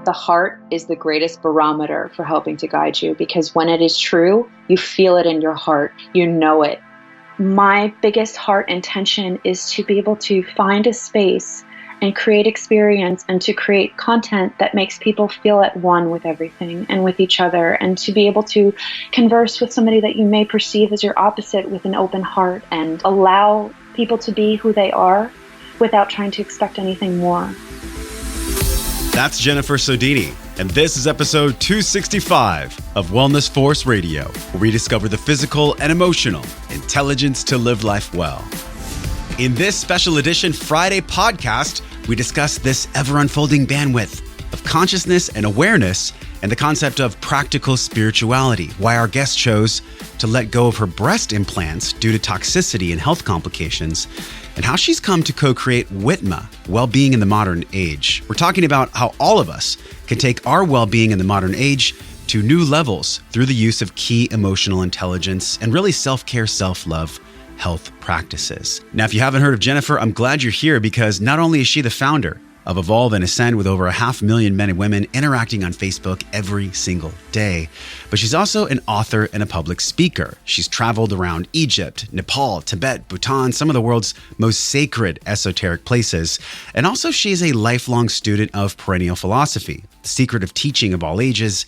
The heart is the greatest barometer for helping to guide you, because when it is true, you feel it in your heart, you know it. My biggest heart intention is to be able to find a space and create experience and to create content that makes people feel at one with everything and with each other, and to be able to converse with somebody that you may perceive as your opposite with an open heart and allow people to be who they are without trying to expect anything more. That's Jennifer Sodini, and this is episode 265 of Wellness Force Radio, where we discover the physical and emotional intelligence to live life well. In this special edition Friday podcast, we discuss this ever-unfolding bandwidth of consciousness and awareness and the concept of practical spirituality, why our guest chose to let go of her breast implants due to toxicity and health complications, and how she's come to co-create WITMA, Well-Being in the Modern Age. We're talking about how all of us can take our well-being in the modern age to new levels through the use of key emotional intelligence and really self-care, self-love health practices. Now, if you haven't heard of Jennifer, I'm glad you're here, because not only is she the founder of Evolve and Ascend with over 500,000 men and women interacting on Facebook every single day, but she's also an author and a public speaker. She's traveled around Egypt, Nepal, Tibet, Bhutan, some of the world's most sacred esoteric places. And also she's a lifelong student of perennial philosophy, the secret of teaching of all ages.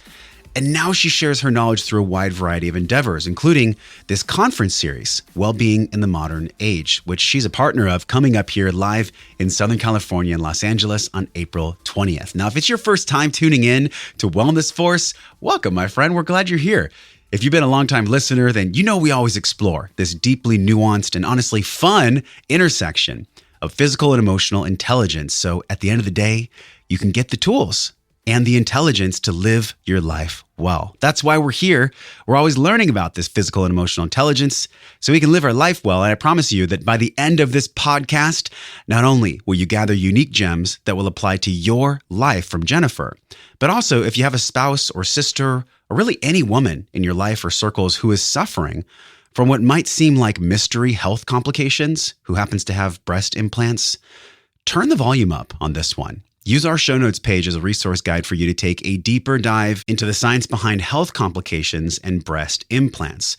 And now she shares her knowledge through a wide variety of endeavors, including this conference series, Well-Being in the Modern Age, which she's a partner of, coming up here live in Southern California and Los Angeles on April 20th. Now, if it's your first time tuning in to Wellness Force, welcome, my friend. We're glad you're here. If you've been a longtime listener, then you know we always explore this deeply nuanced and honestly fun intersection of physical and emotional intelligence. So at the end of the day, you can get the tools and the intelligence to live your life well. That's why we're here. We're always learning about this physical and emotional intelligence so we can live our life well. And I promise you that by the end of this podcast, not only will you gather unique gems that will apply to your life from Jennifer, but also if you have a spouse or sister or really any woman in your life or circles who is suffering from what might seem like mystery health complications, who happens to have breast implants, turn the volume up on this one. Use our show notes page as a resource guide for you to take a deeper dive into the science behind health complications and breast implants.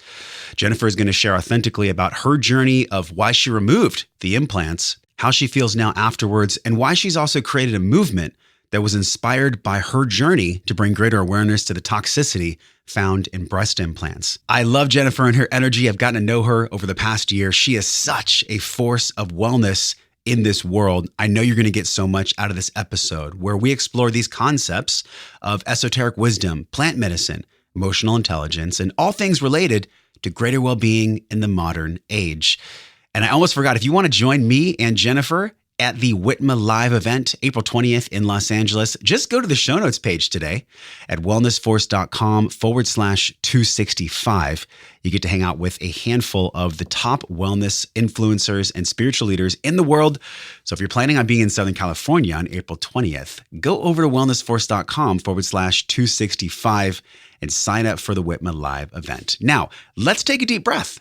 Jennifer is going to share authentically about her journey of why she removed the implants, how she feels now afterwards, and why she's also created a movement that was inspired by her journey to bring greater awareness to the toxicity found in breast implants. I love Jennifer and her energy. I've gotten to know her over the past year. She is such a force of wellness in this world. I know you're going to get so much out of this episode where we explore these concepts of esoteric wisdom, plant medicine, emotional intelligence, and all things related to greater well-being in the modern age. And I almost forgot, if you want to join me and Jennifer at the WITMA Live event, April 20th in Los Angeles, just go to the show notes page today at wellnessforce.com/265. You get to hang out with a handful of the top wellness influencers and spiritual leaders in the world. So if you're planning on being in Southern California on April 20th, go over to wellnessforce.com/265 and sign up for the WITMA Live event. Now, let's take a deep breath.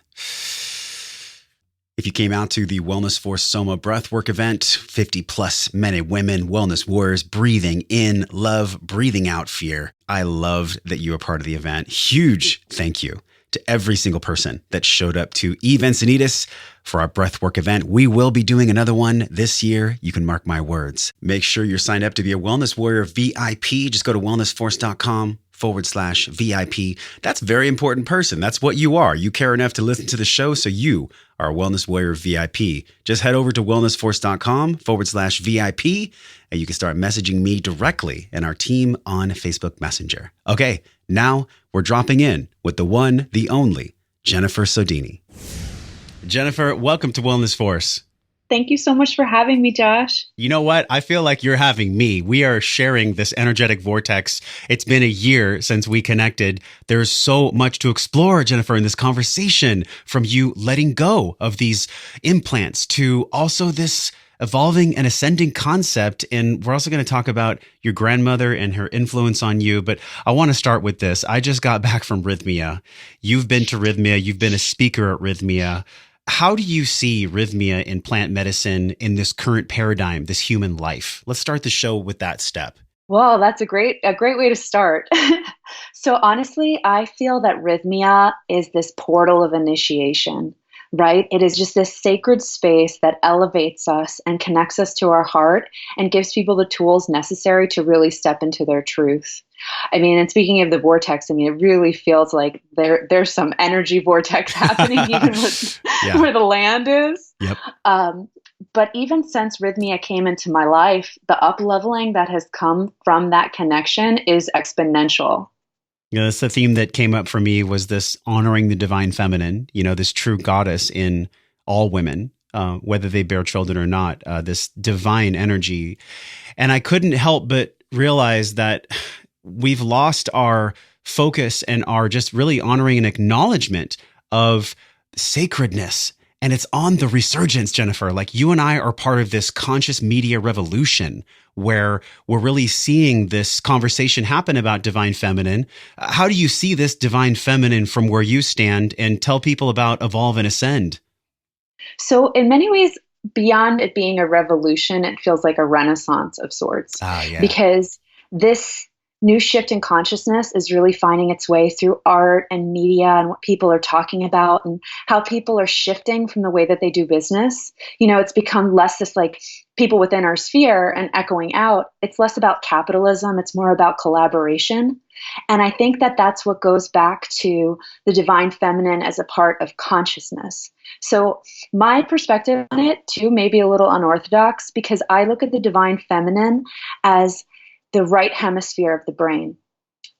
If you came out to the Wellness Force Soma Breathwork event, 50 plus men and women, wellness warriors, breathing in love, breathing out fear. I loved that you were part of the event. Huge thank you to every single person that showed up to Eve Encinitas for our Breathwork event. We will be doing another one this year. You can mark my words. Make sure you're signed up to be a Wellness Warrior VIP. Just go to wellnessforce.com/VIP. That's a very important person. That's what you are. You care enough to listen to the show, so you are a Wellness Warrior VIP. Just head over to wellnessforce.com/VIP, and you can start messaging me directly and our team on Facebook Messenger. Okay, now we're dropping in with the one, the only, Jennifer Sodini. Jennifer, welcome to Wellness Force. Thank you so much for having me, Josh. You know what? I feel like you're having me. We are sharing this energetic vortex. It's been a year since we connected. There's so much to explore, Jennifer, in this conversation, from you letting go of these implants to also this evolving and ascending concept. And we're also going to talk about your grandmother and her influence on you. But I want to start with this. I just got back from Rhythmia. You've been to Rhythmia. You've been a speaker at Rhythmia. How do you see Rhythmia in plant medicine in this current paradigm, this human life? Let's start the show with that step. Well, that's a great way to start. So honestly, I feel that rhythmia is this portal of initiation, right? It is just this sacred space that elevates us and connects us to our heart and gives people the tools necessary to really step into their truth. I mean, and speaking of the vortex, I mean, it really feels like there's some energy vortex happening even with Yeah. where the land is. Yep. Um, but even since Rhythmia came into my life, the up leveling that has come from that connection is exponential. You know, that's the theme that came up for me was this honoring the divine feminine, you know, this true goddess in all women, whether they bear children or not, this divine energy. And I couldn't help but realize that we've lost our focus and our just really honoring and acknowledgement of sacredness. And it's on the resurgence, Jennifer. Like you and I are part of this conscious media revolution where we're really seeing this conversation happen about divine feminine. How do you see this divine feminine from where you stand, and tell people about Evolve and Ascend? So, in many ways, beyond it being a revolution, it feels like a renaissance of sorts Ah, yeah. because this new shift in consciousness is really finding its way through art and media and what people are talking about and how people are shifting from the way that they do business. You know, it's become less this like people within our sphere and echoing out. It's less about capitalism, it's more about collaboration. And I think that that's what goes back to the divine feminine as a part of consciousness. So, my perspective on it, too, may be a little unorthodox because I look at the divine feminine as the right hemisphere of the brain.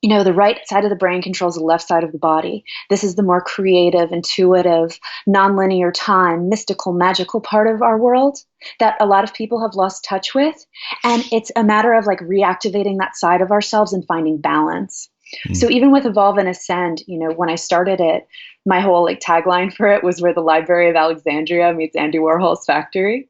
You know, the right side of the brain controls the left side of the body. This is the more creative, intuitive, nonlinear time, mystical, magical part of our world that a lot of people have lost touch with. And it's a matter of like reactivating that side of ourselves and finding balance. So even with Evolve and Ascend, you know, when I started it, my whole like tagline for it was where the Library of Alexandria meets Andy Warhol's factory.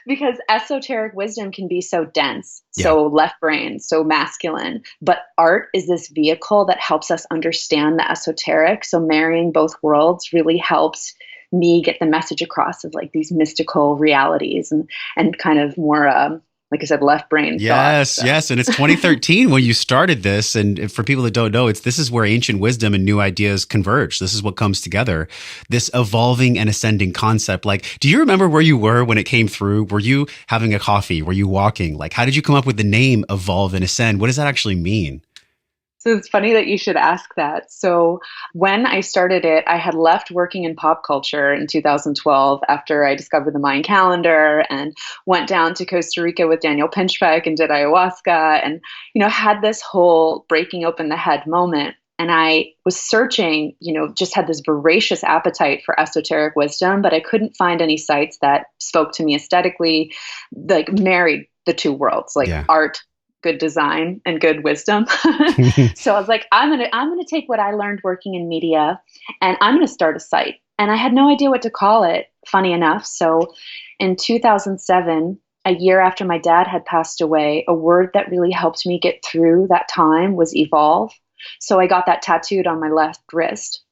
Because esoteric wisdom can be so dense, so left brain, so masculine. But art is this vehicle that helps us understand the esoteric. So marrying both worlds really helps me get the message across of like these mystical realities and kind of more like I said, left brain Yes, thoughts. So. yes. And it's 2013 when you started this. And for people that don't know, this is where ancient wisdom and new ideas converge. This is what comes together, this evolving and ascending concept. Like, do you remember where you were when it came through? Were you having a coffee? Were you walking? Like, how did you come up with the name Evolve and Ascend? What does that actually mean? So it's funny that you should ask that. So when I started it, I had left working in pop culture in 2012 after I discovered the Mayan calendar and went down to Costa Rica with Daniel Pinchbeck and did ayahuasca and, you know, had this whole breaking open the head moment. And I was searching, you know, just had this voracious appetite for esoteric wisdom, but I couldn't find any sites that spoke to me aesthetically, like married the two worlds, like art, good design and good wisdom. So I was like, I'm gonna take what I learned working in media and I'm gonna start a site. And I had no idea what to call it, funny enough. So in 2007, a year after my dad had passed away, a word that really helped me get through that time was evolve. So I got that tattooed on my left wrist.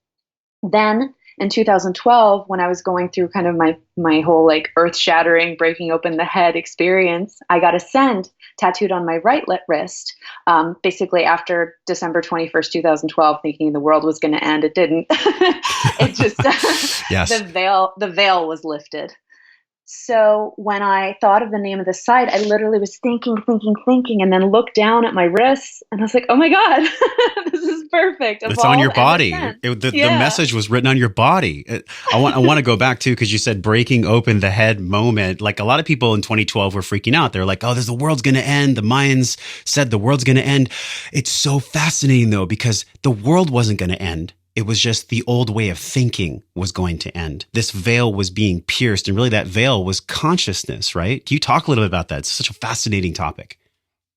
Then in 2012, when I was going through kind of my whole like earth shattering, breaking open the head experience, I got Ascend tattooed on my right wrist. Basically after December 21st, 2012, thinking the world was going to end. It didn't. It just, Yes. the veil was lifted. So when I thought of the name of the site, I literally was thinking, and then looked down at my wrists and I was like, oh my God, this is perfect. It's on your body. The message was written on your body. I want to go back too, because you said breaking open the head moment. Like a lot of people in 2012 were freaking out. They're like, oh, the world's going to end. The Mayans said the world's going to end. It's so fascinating though, because the world wasn't going to end. It was just the old way of thinking was going to end. This veil was being pierced, and really that veil was consciousness, right? Can you talk a little bit about that? It's such a fascinating topic.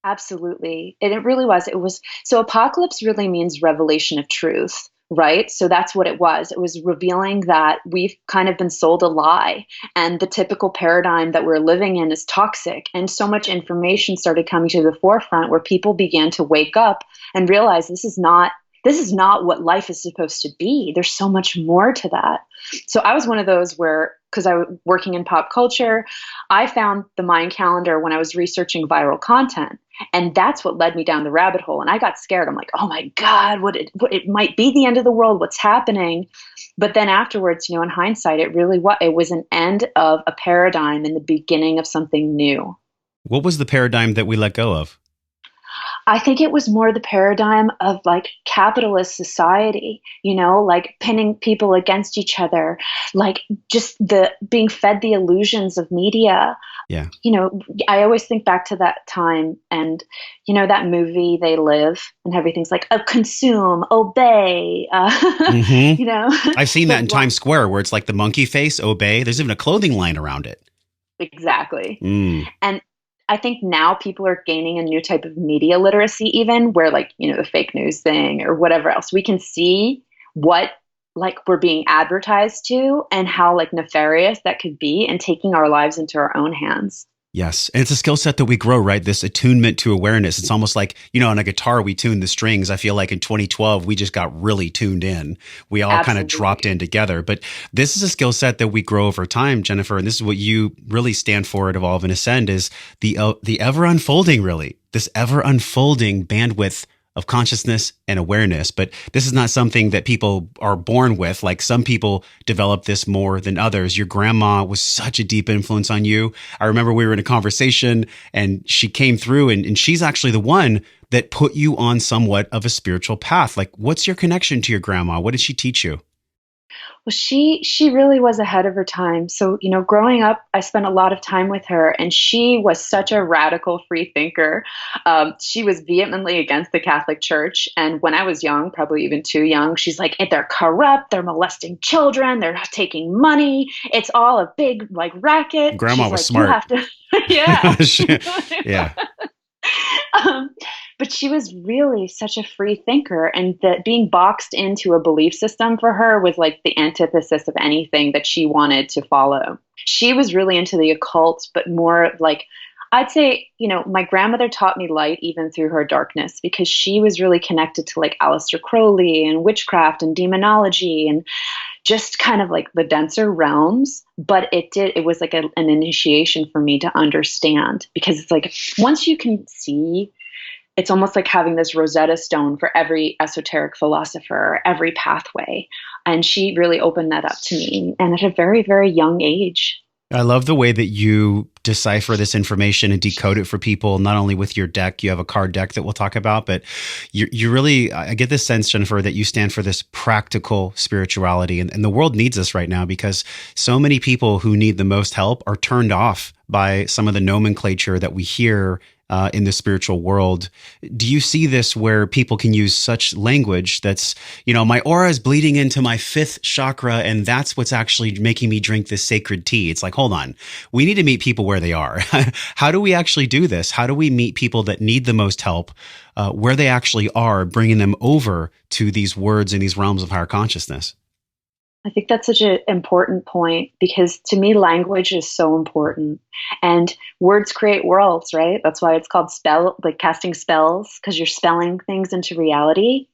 Absolutely. And it really was. So apocalypse really means revelation of truth, right? So that's what it was. It was revealing that we've kind of been sold a lie and the typical paradigm that we're living in is toxic. And so much information started coming to the forefront where people began to wake up and realize this is not what life is supposed to be. There's so much more to that. So I was one of those where because I was working in pop culture. I found the Mayan calendar when I was researching viral content. And that's what led me down the rabbit hole. And I got scared. I'm like, oh my God, what it might be the end of the world. What's happening? But then afterwards, in hindsight, it was an end of a paradigm and the beginning of something new. What was the paradigm that we let go of? I think it was more the paradigm of like capitalist society, like pinning people against each other, like just the being fed the illusions of media. Yeah. I always think back to that time and, that movie, They Live, and everything's like, consume, obey, I've seen that in Times Square where it's like the monkey face, obey. There's even a clothing line around it. Exactly. And I think now people are gaining a new type of media literacy, even where like, the fake news thing or whatever else, we can see what like we're being advertised to and how like nefarious that could be and taking our lives into our own hands. Yes. And it's a skill set that we grow, right? This attunement to awareness. It's almost like, on a guitar, we tune the strings. I feel like in 2012, we just got really tuned in. We all kind of dropped in together. But this is a skill set that we grow over time, Jennifer. And this is what you really stand for at Evolve and Ascend is the ever unfolding, really, this ever unfolding bandwidth of consciousness and awareness. But this is not something that people are born with. Like some people develop this more than others. Your grandma was such a deep influence on you. I remember we were in a conversation and she came through and she's actually the one that put you on somewhat of a spiritual path. Like, what's your connection to your grandma? What did she teach you? Well, she really was ahead of her time. So, growing up, I spent a lot of time with her, and she was such a radical free thinker. She was vehemently against the Catholic Church. And when I was young, probably even too young, she's like, they're corrupt, they're molesting children, they're taking money. It's all a big like racket. Grandma was smart. You have to, yeah. Yeah. But she was really such a free thinker, and that being boxed into a belief system for her was like the antithesis of anything that she wanted to follow. She was really into the occult, but more like, I'd say, my grandmother taught me light even through her darkness, because she was really connected to like Aleister Crowley and witchcraft and demonology and just kind of like the denser realms. But it was like an initiation for me to understand, because it's like once you can see, it's almost like having this Rosetta Stone for every esoteric philosopher, every pathway. And she really opened that up to me, and at a very, very young age. I love the way that you decipher this information and decode it for people, not only with your deck, you have a card deck that we'll talk about, but you really, I get this sense, Jennifer, that you stand for this practical spirituality. And the world needs us right now, because so many people who need the most help are turned off by some of the nomenclature that we hear in the spiritual world. Do you see this where people can use such language that's, my aura is bleeding into my fifth chakra, and that's what's actually making me drink this sacred tea? It's like, hold on, we need to meet people where they are. How do we actually do this? How do we meet people that need the most help where they actually are, bringing them over to these words and these realms of higher consciousness? I think that's such an important point, because to me, language is so important, and words create worlds, right? That's why it's called casting spells, because you're spelling things into reality.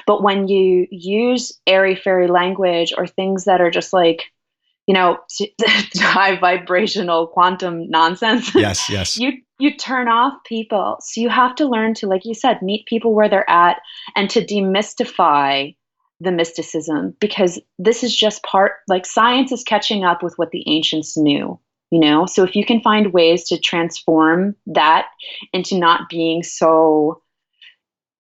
But when you use airy fairy language or things that are just like, high vibrational quantum nonsense, yes, you turn off people. So you have to learn to, like you said, meet people where they're at, and to demystify the mysticism, because this is just like science is catching up with what the ancients knew, So if you can find ways to transform that into not being so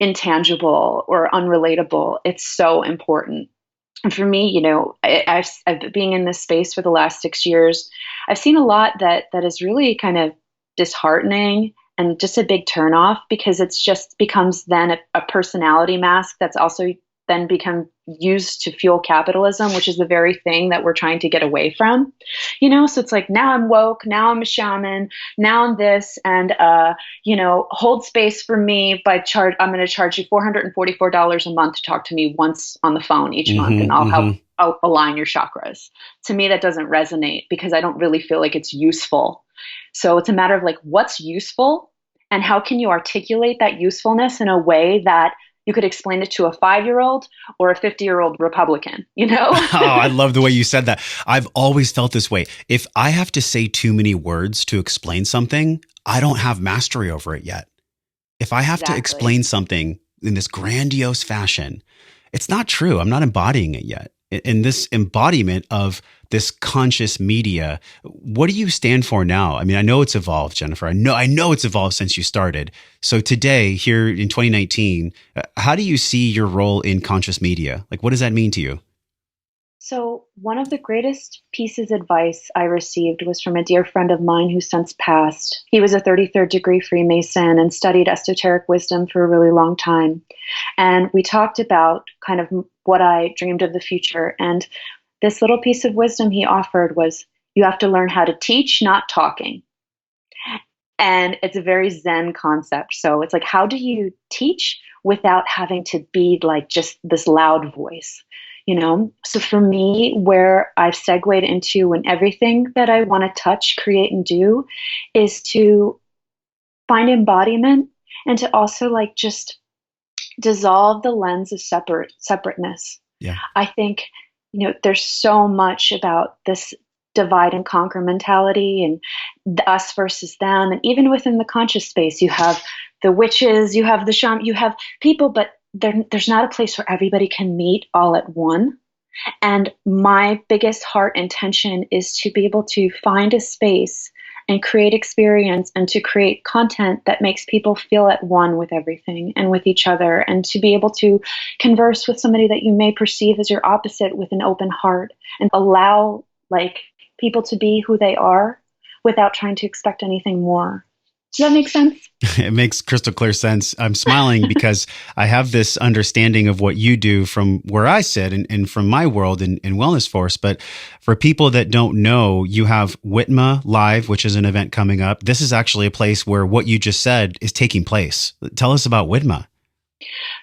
intangible or unrelatable, it's so important. And for me, I've been in this space for the last 6 years. I've seen a lot that is really kind of disheartening and just a big turnoff, because it's just becomes then a personality mask that's also then become used to fuel capitalism, which is the very thing that we're trying to get away from. So it's like, now I'm woke, now I'm a shaman, now I'm this, and hold space for me I'm going to charge you $444 a month to talk to me once on the phone each month, and I'll align your chakras. To me, that doesn't resonate, because I don't really feel like it's useful. So it's a matter of like, what's useful, and how can you articulate that usefulness in a way that You could explain it to a 5-year-old or a 50-year-old Republican, you know? Oh, I love the way you said that. I've always felt this way. If I have to say too many words to explain something, I don't have mastery over it yet. If I have to Exactly. explain something in this grandiose fashion, it's not true. I'm not embodying it yet. In this embodiment of this conscious media, what do you stand for now? I mean, I know it's evolved, Jennifer. I know it's evolved since you started. So today, here in 2019, how do you see your role in conscious media? Like, what does that mean to you? So, one of the greatest pieces of advice I received was from a dear friend of mine who since passed. He was a 33rd degree Freemason and studied esoteric wisdom for a really long time. And we talked about kind of what I dreamed of the future. And this little piece of wisdom he offered was, you have to learn how to teach, not talking. And it's a very Zen concept. So it's like, how do you teach without having to be like just this loud voice? So for me, where I've segued into and everything that I want to touch, create, and do is to find embodiment and to also like just dissolve the lens of separateness. Yeah. I think, there's so much about this divide and conquer mentality and the us versus them. And even within the conscious space, you have the witches, you have the shaman, you have people, but there's not a place where everybody can meet all at one. And my biggest heart intention is to be able to find a space and create experience and to create content that makes people feel at one with everything and with each other, and to be able to converse with somebody that you may perceive as your opposite with an open heart and allow like people to be who they are without trying to expect anything more. Does that make sense? It makes crystal clear sense. I'm smiling because I have this understanding of what you do from where I sit and from my world in Wellness Force. But for people that don't know, you have WITMA Live, which is an event coming up. This is actually a place where what you just said is taking place. Tell us about WITMA.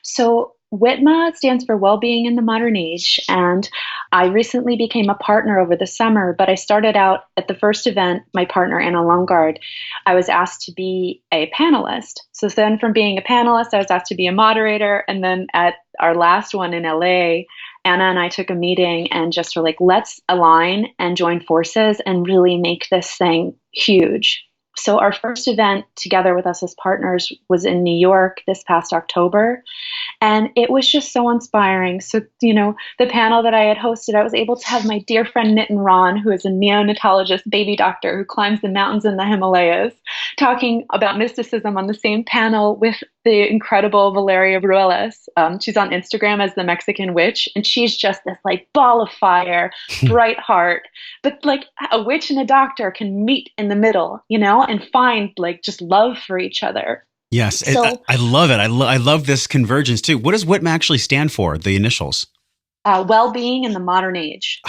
So WITMA stands for Wellbeing in the Modern Age, and I recently became a partner over the summer, but I started out at the first event, my partner, Anna Lungard, I was asked to be a panelist. So then from being a panelist, I was asked to be a moderator, and then at our last one in LA, Anna and I took a meeting and just were like, let's align and join forces and really make this thing huge. So our first event together with us as partners was in New York this past October. And it was just so inspiring. So, the panel that I had hosted, I was able to have my dear friend Nitin Ron, who is a neonatologist baby doctor who climbs the mountains in the Himalayas, talking about mysticism on the same panel with the incredible Valeria Ruelas. She's on Instagram as the Mexican witch, and she's just this like ball of fire, bright heart. But like a witch and a doctor can meet in the middle, and find like just love for each other. Yes, So, I love it. I love this convergence too. What does WITMA actually stand for, the initials? well-being in the modern age.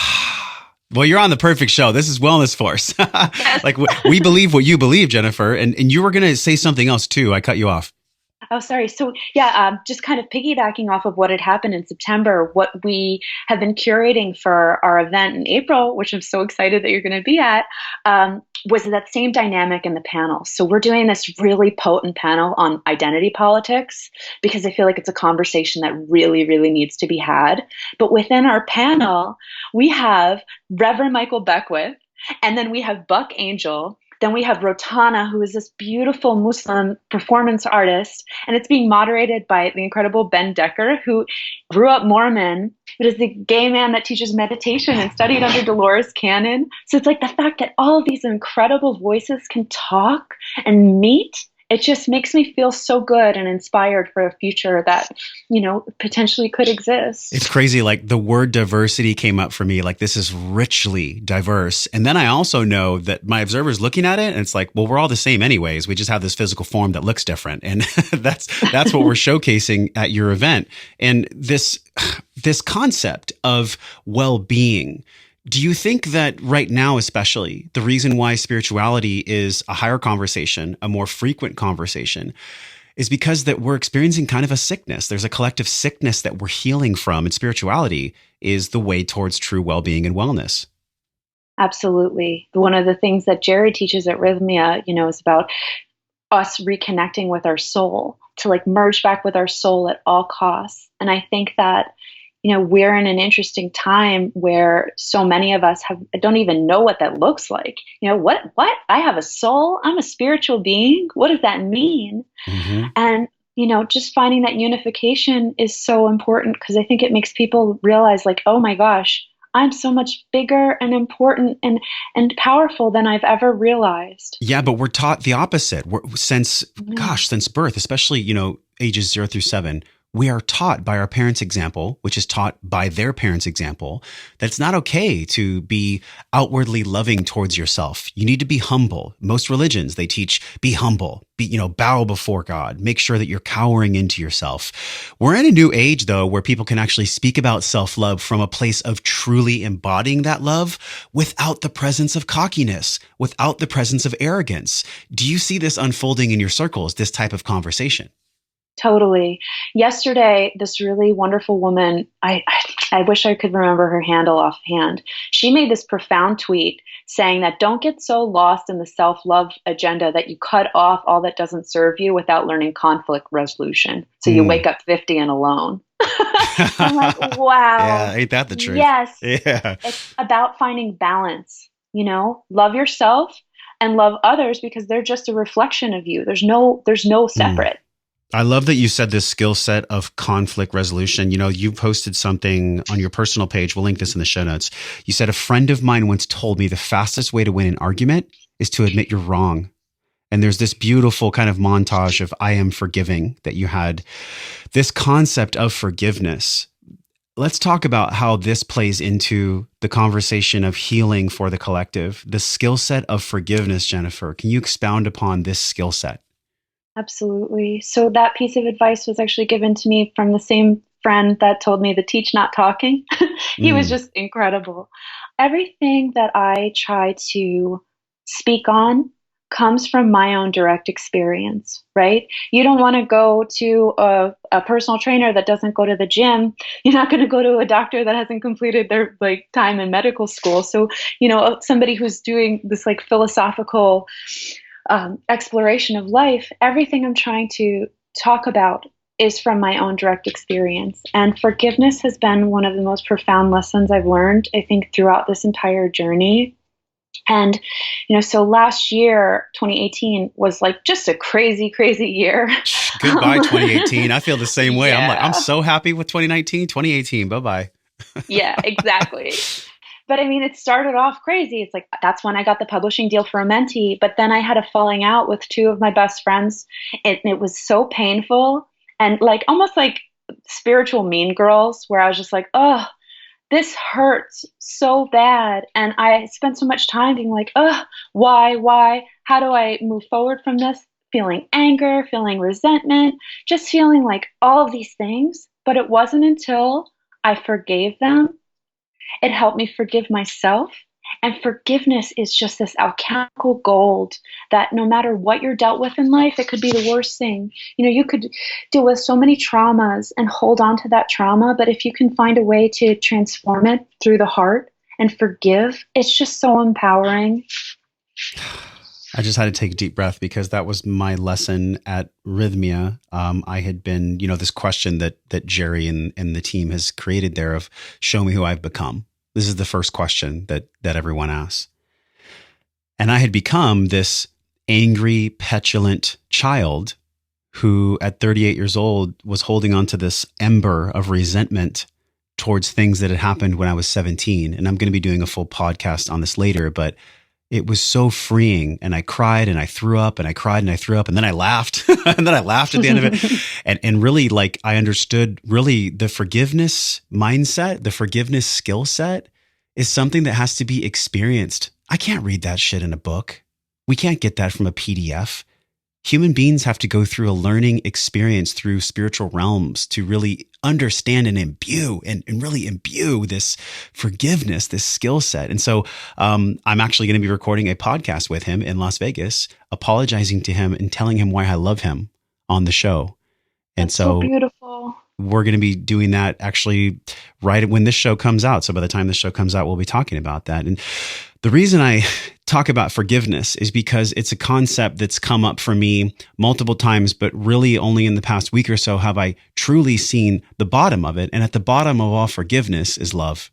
Well, you're on the perfect show. This is Wellness Force. Yes. Like we believe what you believe, Jennifer. And you were going to say something else too. I cut you off. Oh, sorry. So just kind of piggybacking off of what had happened in September, what we have been curating for our event in April, which I'm so excited that you're going to be at, was that same dynamic in the panel. So we're doing this really potent panel on identity politics because I feel like it's a conversation that really, really needs to be had. But within our panel, we have Reverend Michael Beckwith, and then we have Buck Angel. Then we have Rotana, who is this beautiful Muslim performance artist, and it's being moderated by the incredible Ben Decker, who grew up Mormon, but is the gay man that teaches meditation and studied under Dolores Cannon. So it's like the fact that all of these incredible voices can talk and meet, it just makes me feel so good and inspired for a future that, potentially could exist. It's crazy. Like the word diversity came up for me. Like this is richly diverse. And then I also know that my observer's looking at it and it's like, well, we're all the same anyways. We just have this physical form that looks different. And that's what we're showcasing at your event. And this concept of well-being, do you think that right now, especially, the reason why spirituality is a higher conversation, a more frequent conversation, is because that we're experiencing kind of a sickness? There's a collective sickness that we're healing from, and spirituality is the way towards true well-being and wellness. Absolutely. One of the things that Jerry teaches at Rhythmia, is about us reconnecting with our soul, to like merge back with our soul at all costs. And I think that, we're in an interesting time where so many of us don't even know what that looks like. What? I have a soul. I'm a spiritual being. What does that mean? Mm-hmm. And, just finding that unification is so important, because I think it makes people realize like, oh my gosh, I'm so much bigger and important and powerful than I've ever realized. Yeah, but we're taught the opposite. Since birth, especially, ages 0 through 7, we are taught by our parents' example, which is taught by their parents' example, that it's not okay to be outwardly loving towards yourself. You need to be humble. Most religions, they teach, be humble, bow before God, make sure that you're cowering into yourself. We're in a new age, though, where people can actually speak about self-love from a place of truly embodying that love without the presence of cockiness, without the presence of arrogance. Do you see this unfolding in your circles, this type of conversation? Totally. Yesterday, this really wonderful woman, I wish I could remember her handle offhand. She made this profound tweet saying that don't get so lost in the self-love agenda that you cut off all that doesn't serve you without learning conflict resolution. So you wake up 50 and alone. I'm like, wow. Yeah, ain't that the truth? Yes. Yeah. It's about finding balance. Love yourself and love others, because they're just a reflection of you. There's no separate. I love that you said this skill set of conflict resolution. You posted something on your personal page. We'll link this in the show notes. You said, a friend of mine once told me the fastest way to win an argument is to admit you're wrong. And there's this beautiful kind of montage of I am forgiving that you had. This concept of forgiveness. Let's talk about how this plays into the conversation of healing for the collective. The skill set of forgiveness, Jennifer. Can you expound upon this skill set? Absolutely. So that piece of advice was actually given to me from the same friend that told me to teach, not talking. He was just incredible. Everything that I try to speak on comes from my own direct experience, right? You don't want to go to a personal trainer that doesn't go to the gym. You're not going to go to a doctor that hasn't completed their time in medical school. So, somebody who's doing this philosophical exploration of life, everything I'm trying to talk about is from my own direct experience. And forgiveness has been one of the most profound lessons I've learned, I think, throughout this entire journey. And, so last year, 2018, was just a crazy, crazy year. Goodbye, 2018. I feel the same way. Yeah. I'm so happy with 2019, 2018. Bye-bye. Yeah, exactly. But it started off crazy. It's that's when I got the publishing deal for a mentee. But then I had a falling out with two of my best friends. It was so painful and almost like spiritual mean girls, where I was just oh, this hurts so bad. And I spent so much time being why? How do I move forward from this? Feeling anger, feeling resentment, just feeling all of these things. But it wasn't until I forgave them. It helped me forgive myself. And forgiveness is just this alchemical gold that no matter what you're dealt with in life, it could be the worst thing. You could deal with so many traumas and hold on to that trauma. But if you can find a way to transform it through the heart and forgive, it's just so empowering. I just had to take a deep breath because that was my lesson at Rhythmia. I had been, this question that Jerry and the team has created there of show me who I've become. This is the first question that everyone asks. And I had become this angry, petulant child who at 38 years old was holding on to this ember of resentment towards things that had happened when I was 17. And I'm going to be doing a full podcast on this later, but it was so freeing. And I cried and I threw up and I cried and I threw up and then I laughed and then I laughed at the end of it. And really I understood really the forgiveness mindset, the forgiveness skill set is something that has to be experienced. I can't read that shit in a book. We can't get that from a PDF. Human beings have to go through a learning experience through spiritual realms to really understand and imbue and really imbue this forgiveness, this skill set. And so I'm actually going to be recording a podcast with him in Las Vegas, apologizing to him and telling him why I love him on the show. And That's so beautiful. we're going to be doing that actually right when this show comes out. So by the time this show comes out, we'll be talking about that. And the reason I talk about forgiveness is because it's a concept that's come up for me multiple times, but really only in the past week or so have I truly seen the bottom of it. And at the bottom of all forgiveness is love.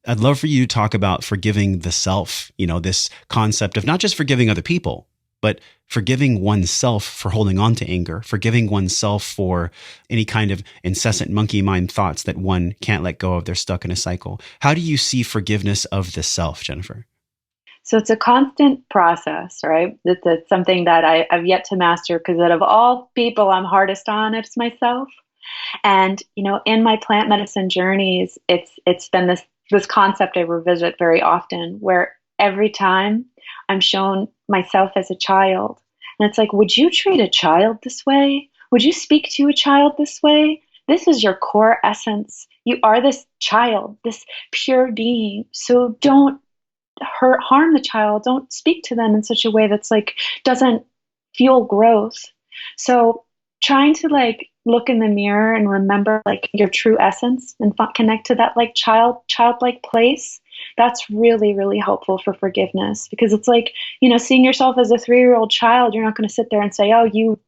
I'd love for you to talk about forgiving the self, this concept of not just forgiving other people, but forgiving oneself for holding on to anger, forgiving oneself for any kind of incessant monkey mind thoughts that one can't let go of. They're stuck in a cycle. How do you see forgiveness of the self, Jennifer? So it's a constant process, right? It's something that I've yet to master, because out of all people I'm hardest on, it's myself. And, in my plant medicine journeys, it's been this concept I revisit very often, where every time I'm shown myself as a child. And it's like, would you treat a child this way? Would you speak to a child this way? This is your core essence. You are this child, this pure being. So don't harm the child. Don't speak to them in such a way that's like, doesn't fuel growth. So trying to look in the mirror and remember your true essence and connect to that childlike place. That's really, really helpful for forgiveness, because it's seeing yourself as a 3-year-old child. You're not going to sit there and say, oh, you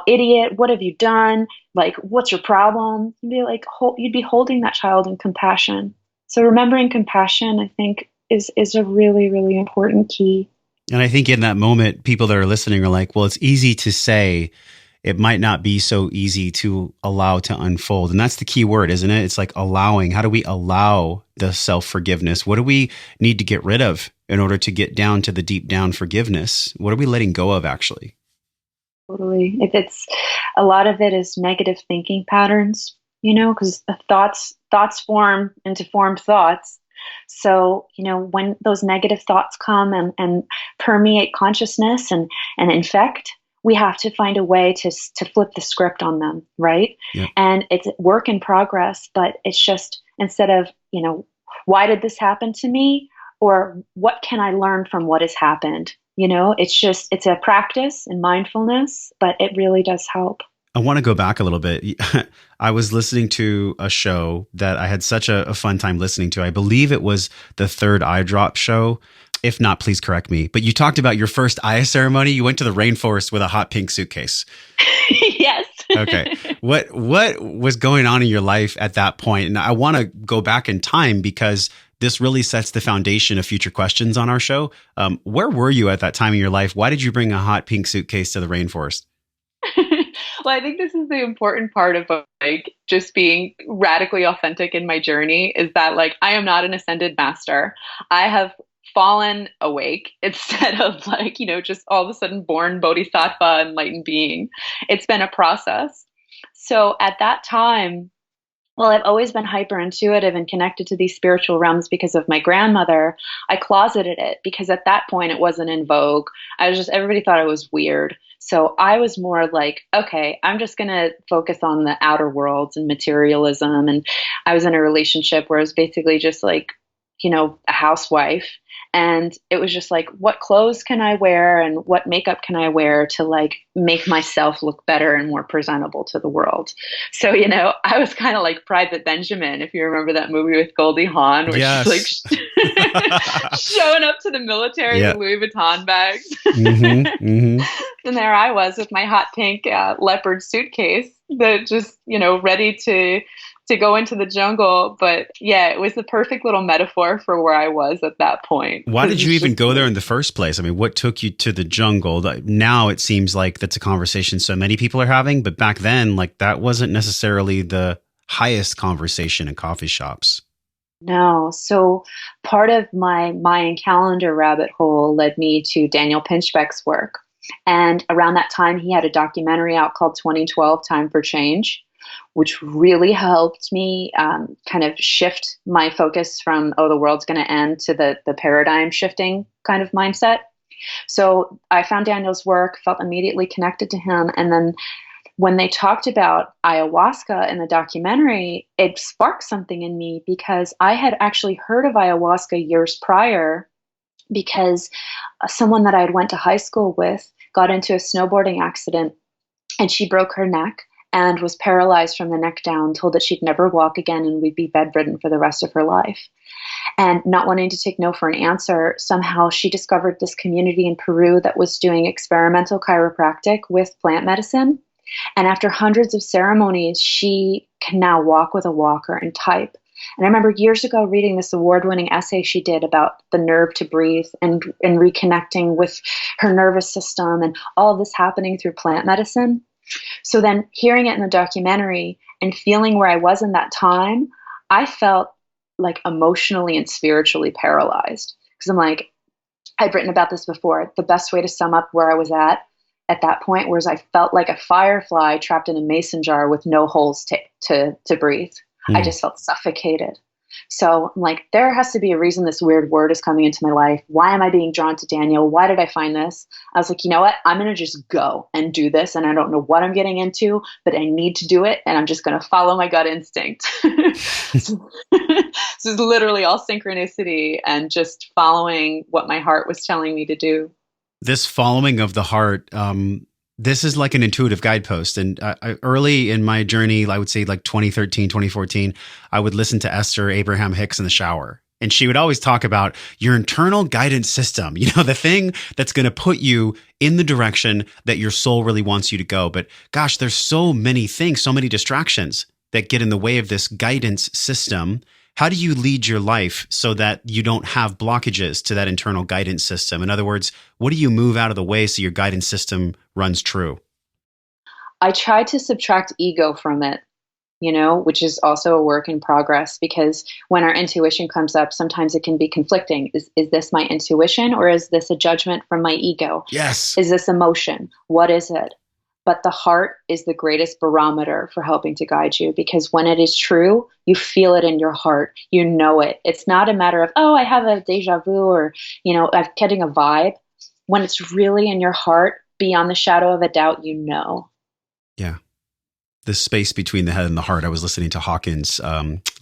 idiot, what have you done? What's your problem? You'd be holding that child in compassion. So remembering compassion, I think, is a really, really important key. And I think in that moment, people that are listening are like, well, it's easy to say. It might not be so easy to allow to unfold. And that's the key word, isn't it? It's like allowing. How do we allow the self-forgiveness? What do we need to get rid of in order to get down to the deep down forgiveness? What are we letting go of, actually? Totally. It's a lot of it is negative thinking patterns, because thoughts form into formed thoughts. So, when those negative thoughts come and permeate consciousness and infect, we have to find a way to flip the script on them, right? Yeah. And it's work in progress, but it's just, instead of, why did this happen to me? Or what can I learn from what has happened? It's a practice in mindfulness, but it really does help. I want to go back a little bit. I was listening to a show that I had such a fun time listening to. I believe it was the Third Eye Drop show. If not, please correct me. But you talked about your first eye ceremony. You went to the rainforest with a hot pink suitcase. Yes. Okay. What was going on in your life at that point? And I want to go back in time, because this really sets the foundation of future questions on our show. Where were you at that time in your life? Why did you bring a hot pink suitcase to the rainforest? Well, I think this is the important part of just being radically authentic in my journey, is that I am not an ascended master. I have fallen awake instead of just all of a sudden born bodhisattva, enlightened being. It's been a process. So at that time, well, I've always been hyper intuitive and connected to these spiritual realms because of my grandmother. I closeted it because at that point it wasn't in vogue. Everybody thought I was weird. So I was more okay, I'm just going to focus on the outer worlds and materialism. And I was in a relationship where I was basically just a housewife. And it was just what clothes can I wear and what makeup can I wear to make myself look better and more presentable to the world. So, I was kind of like Private Benjamin, if you remember that movie with Goldie Hawn, where she's showing up to the military with Louis Vuitton bags. Mm-hmm, mm-hmm. And there I was with my hot pink leopard suitcase that just, ready to go into the jungle. But yeah, it was the perfect little metaphor for where I was at that point. Why did you even go there in the first place? I mean, what took you to the jungle? Now it seems like that's a conversation so many people are having, but back then, that wasn't necessarily the highest conversation in coffee shops. No. So part of my Mayan calendar rabbit hole led me to Daniel Pinchbeck's work. And around that time, he had a documentary out called 2012 Time for Change, which really helped me kind of shift my focus from, the world's going to end, to the paradigm shifting kind of mindset. So I found Daniel's work, felt immediately connected to him. And then when they talked about ayahuasca in the documentary, it sparked something in me, because I had actually heard of ayahuasca years prior, because someone that I had went to high school with got into a snowboarding accident and she broke her neck. and was paralyzed from the neck down, told that she'd never walk again and would be bedridden for the rest of her life. And not wanting to take no for an answer, somehow she discovered this community in Peru that was doing experimental chiropractic with plant medicine. And after hundreds of ceremonies, she can now walk with a walker and type. And I remember years ago reading this award-winning essay she did about the nerve to breathe and reconnecting with her nervous system and all of this happening through plant medicine. So then hearing it in the documentary and feeling where I was in that time, I felt like emotionally and spiritually paralyzed. Because I'm like, I'd written about this before. The best way to sum up where I was at that point was I felt like a firefly trapped in a mason jar with no holes to breathe. I just felt suffocated. So I'm like, there has to be a reason this weird word is coming into my life. Why am I being drawn to Daniel? Why did I find this? I was like, you know what? I'm going to just go and do this. And I don't know what I'm getting into, but I need to do it. And I'm just going to follow my gut instinct. So this is literally all synchronicity and just following what my heart was telling me to do. This following of the heart, this is like an intuitive guidepost. And early in my journey, I would say like 2013, 2014, I would listen to Esther Abraham Hicks in the shower. And she would always talk about your internal guidance system, the thing that's going to put you in the direction that your soul really wants you to go. But gosh, there's so many things, so many distractions that get in the way of this guidance system. How do you lead your life so that you don't have blockages to that internal guidance system? In other words, what do you move out of the way so your guidance system runs true? I try to subtract ego from it, which is also a work in progress, because when our intuition comes up, sometimes it can be conflicting. Is this my intuition or is this a judgment from my ego? Yes. Is this emotion? What is it? But the heart is the greatest barometer for helping to guide you, because when it is true, you feel it in your heart. You know it. It's not a matter of, I have a deja vu or, I'm getting a vibe. When it's really in your heart, beyond the shadow of a doubt, Yeah. The space between the head and the heart. I was listening to Hawkins'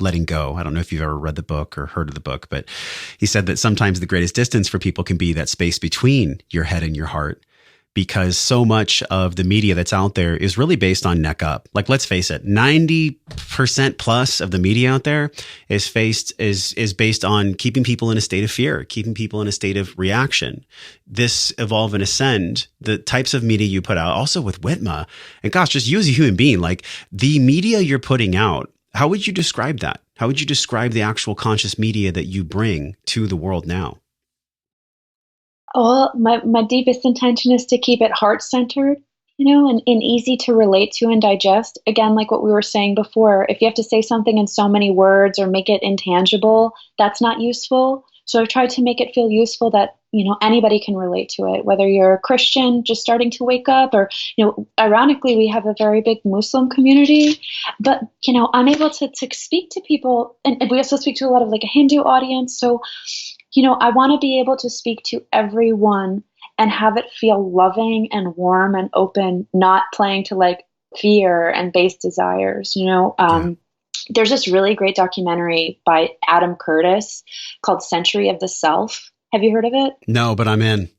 Letting Go. I don't know if you've ever read the book or heard of the book, but he said that sometimes the greatest distance for people can be that space between your head and your heart. Because so much of the media that's out there is really based on neck up. Like, let's face it, 90% plus of the media out there is based on keeping people in a state of fear, keeping people in a state of reaction. This Evolve and Ascend, the types of media you put out, also with Whitma, and gosh, just you as a human being, like the media you're putting out, how would you describe that? How would you describe the actual conscious media that you bring to the world now? Well, my deepest intention is to keep it heart-centered, and easy to relate to and digest. Again, like what we were saying before, if you have to say something in so many words or make it intangible, that's not useful. So I've tried to make it feel useful that, anybody can relate to it, whether you're a Christian just starting to wake up or, ironically, we have a very big Muslim community, but, I'm able to speak to people, and we also speak to a lot of like a Hindu audience. So I want to be able to speak to everyone and have it feel loving and warm and open, not playing to like fear and base desires. There's this really great documentary by Adam Curtis called Century of the Self. Have you heard of it? No, but I'm in.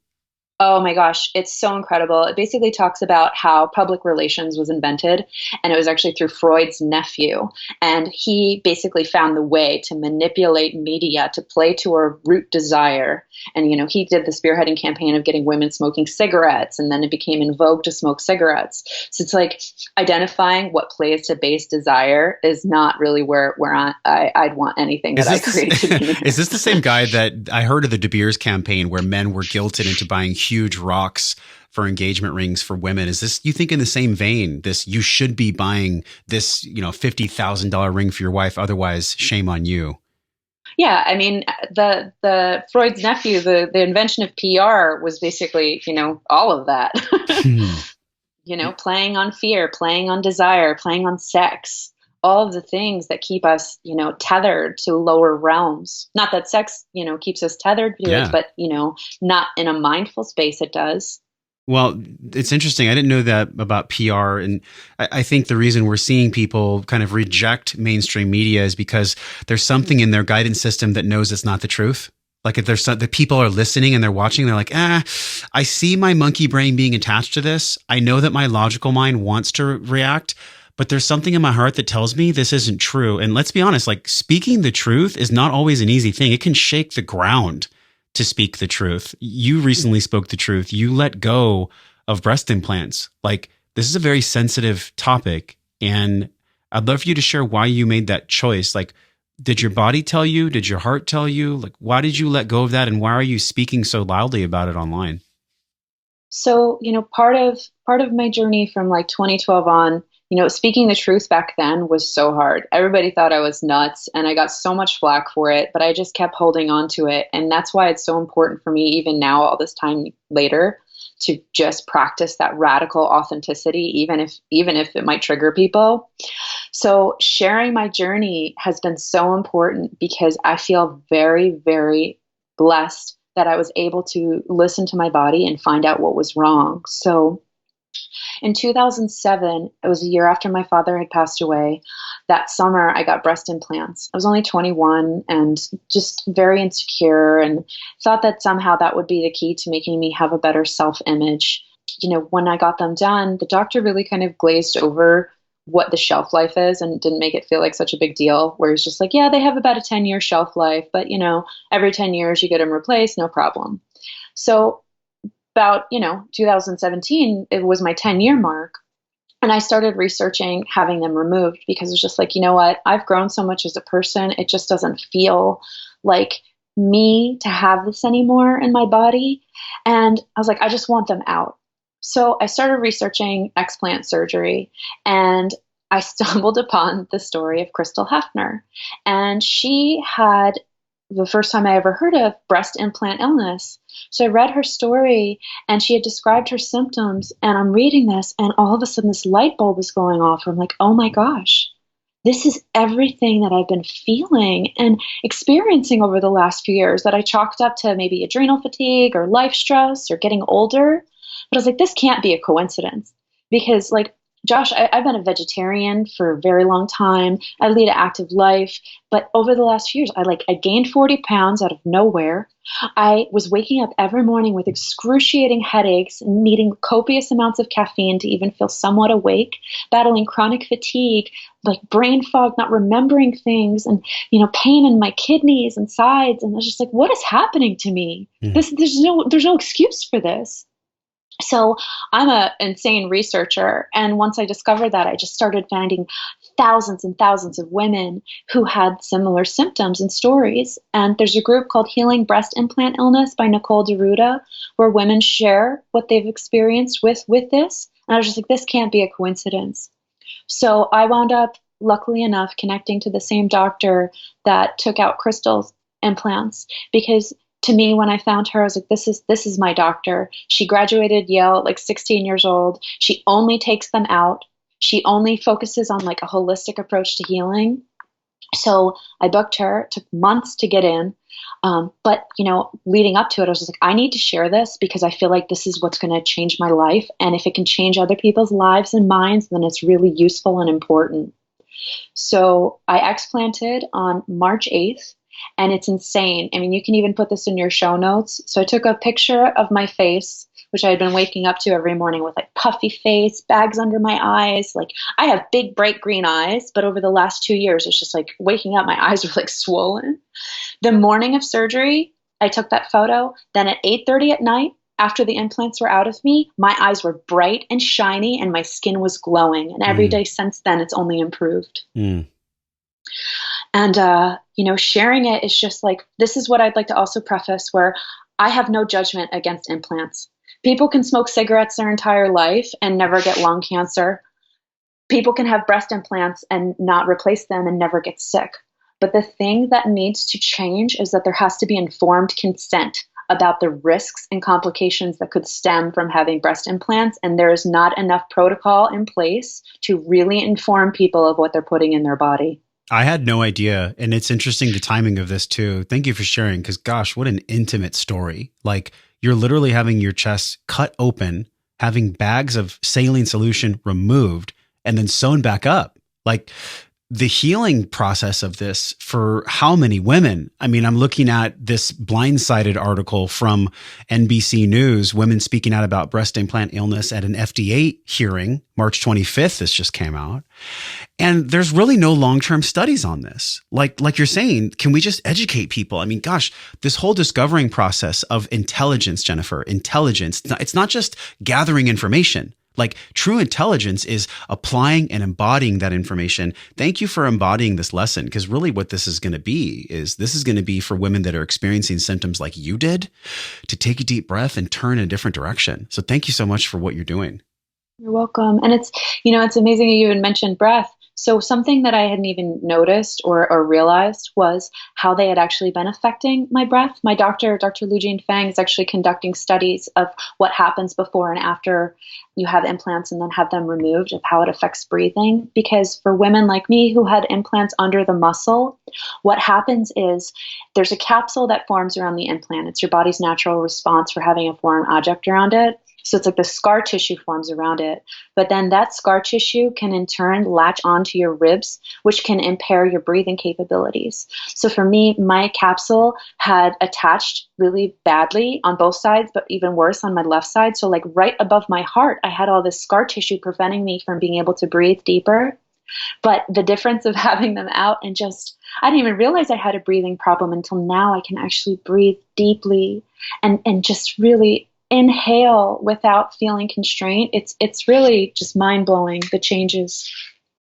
Oh my gosh, it's so incredible. It basically talks about how public relations was invented, and it was actually through Freud's nephew. And he basically found the way to manipulate media to play to a root desire. And, he did the spearheading campaign of getting women smoking cigarettes, and then it became in vogue to smoke cigarettes. So it's like identifying what plays to base desire is not really where I'd want anything that I create to be. Is this the same guy that I heard of the De Beers campaign where men were guilted into buying huge rocks for engagement rings for women? Is this, you think, in the same vein, this, you should be buying this, $50,000 ring for your wife, otherwise shame on you? Yeah, I mean, the Freud's nephew, the invention of PR was basically, all of that. Playing on fear, playing on desire, playing on sex, all of the things that keep us, tethered to lower realms. Not that sex, keeps us tethered to it, but, not in a mindful space it does. Well, it's interesting. I didn't know that about PR. And I think the reason we're seeing people kind of reject mainstream media is because there's something in their guidance system that knows it's not the truth. Like if there's the people are listening and they're watching, they're like, I see my monkey brain being attached to this. I know that my logical mind wants to react, but there's something in my heart that tells me this isn't true. And let's be honest, like speaking the truth is not always an easy thing. It can shake the ground to speak the truth. You recently spoke the truth. You let go of breast implants. Like this is a very sensitive topic. And I'd love for you to share why you made that choice. Like, did your body tell you? Did your heart tell you? Like, why did you let go of that? And why are you speaking so loudly about it online? So, part of my journey from like 2012 on, speaking the truth back then was so hard. Everybody thought I was nuts and I got so much flack for it, but I just kept holding on to it. And that's why it's so important for me, even now, all this time later, to just practice that radical authenticity, even if it might trigger people. So sharing my journey has been so important because I feel very, very blessed that I was able to listen to my body and find out what was wrong. So in 2007, it was a year after my father had passed away. That summer, I got breast implants. I was only 21 and just very insecure and thought that somehow that would be the key to making me have a better self-image. When I got them done, the doctor really kind of glazed over what the shelf life is and didn't make it feel like such a big deal, where he's just like, yeah, they have about a 10-year shelf life, but every 10 years you get them replaced, no problem. So about, 2017, it was my 10-year mark. And I started researching having them removed because it's just like, you know what, I've grown so much as a person. It just doesn't feel like me to have this anymore in my body. And I was like, I just want them out. So I started researching explant surgery and I stumbled upon the story of Crystal Hefner. And she had, the first time I ever heard of, breast implant illness. So I read her story and she had described her symptoms, and I'm reading this and all of a sudden this light bulb is going off. I'm like, oh my gosh, this is everything that I've been feeling and experiencing over the last few years that I chalked up to maybe adrenal fatigue or life stress or getting older. But I was like, this can't be a coincidence because like, Josh, I've been a vegetarian for a very long time. I lead an active life. But over the last few years, I gained 40 pounds out of nowhere. I was waking up every morning with excruciating headaches, needing copious amounts of caffeine to even feel somewhat awake, battling chronic fatigue, like brain fog, not remembering things, and pain in my kidneys and sides. And I was just like, what is happening to me? There's no excuse for this. So I'm an insane researcher. And once I discovered that, I just started finding thousands and thousands of women who had similar symptoms and stories. And there's a group called Healing Breast Implant Illness by Nicole DeRuda, where women share what they've experienced with this. And I was just like, this can't be a coincidence. So I wound up, luckily enough, connecting to the same doctor that took out Crystal's implants, because to me, when I found her, I was like, this is my doctor. She graduated Yale at like 16 years old. She only takes them out. She only focuses on like a holistic approach to healing. So I booked her. It took months to get in. But leading up to it, I was just like, I need to share this because I feel like this is what's going to change my life. And if it can change other people's lives and minds, then it's really useful and important. So I explanted on March 8th. And it's insane. I mean, you can even put this in your show notes. So I took a picture of my face, which I had been waking up to every morning with like puffy face, bags under my eyes. Like I have big, bright green eyes, but over the last 2 years, it's just like waking up, my eyes were like swollen. The morning of surgery, I took that photo. Then at 8:30 at night, after the implants were out of me, my eyes were bright and shiny and my skin was glowing. And every day since then, it's only improved. And, sharing it is just like, this is what I'd like to also preface, where I have no judgment against implants. People can smoke cigarettes their entire life and never get lung cancer. People can have breast implants and not replace them and never get sick. But the thing that needs to change is that there has to be informed consent about the risks and complications that could stem from having breast implants. And there is not enough protocol in place to really inform people of what they're putting in their body. I had no idea. And it's interesting, the timing of this too. Thank you for sharing, because gosh, what an intimate story. Like you're literally having your chest cut open, having bags of saline solution removed and then sewn back up. Like the healing process of this for how many women? I mean, I'm looking at this blindsided article from NBC News, women speaking out about breast implant illness at an FDA hearing, March 25th. This just came out. And there's really no long-term studies on this. Like you're saying, can we just educate people? I mean, gosh, this whole discovering process of intelligence, Jennifer, intelligence, it's not just gathering information. Like true intelligence is applying and embodying that information. Thank you for embodying this lesson, because really what this is going to be is this is going to be for women that are experiencing symptoms like you did to take a deep breath and turn in a different direction. So thank you so much for what you're doing. You're welcome. And it's, it's amazing you even mentioned breath. So something that I hadn't even noticed or realized was how they had actually been affecting my breath. My doctor, Dr. Lujin Fang, is actually conducting studies of what happens before and after you have implants and then have them removed, of how it affects breathing. Because for women like me who had implants under the muscle, what happens is there's a capsule that forms around the implant. It's your body's natural response for having a foreign object around it. So it's like the scar tissue forms around it. But then that scar tissue can in turn latch onto your ribs, which can impair your breathing capabilities. So for me, my capsule had attached really badly on both sides, but even worse on my left side. So like right above my heart, I had all this scar tissue preventing me from being able to breathe deeper. But the difference of having them out and I didn't even realize I had a breathing problem until now. I can actually breathe deeply and just really inhale without feeling constrained. It's really just mind-blowing, the changes.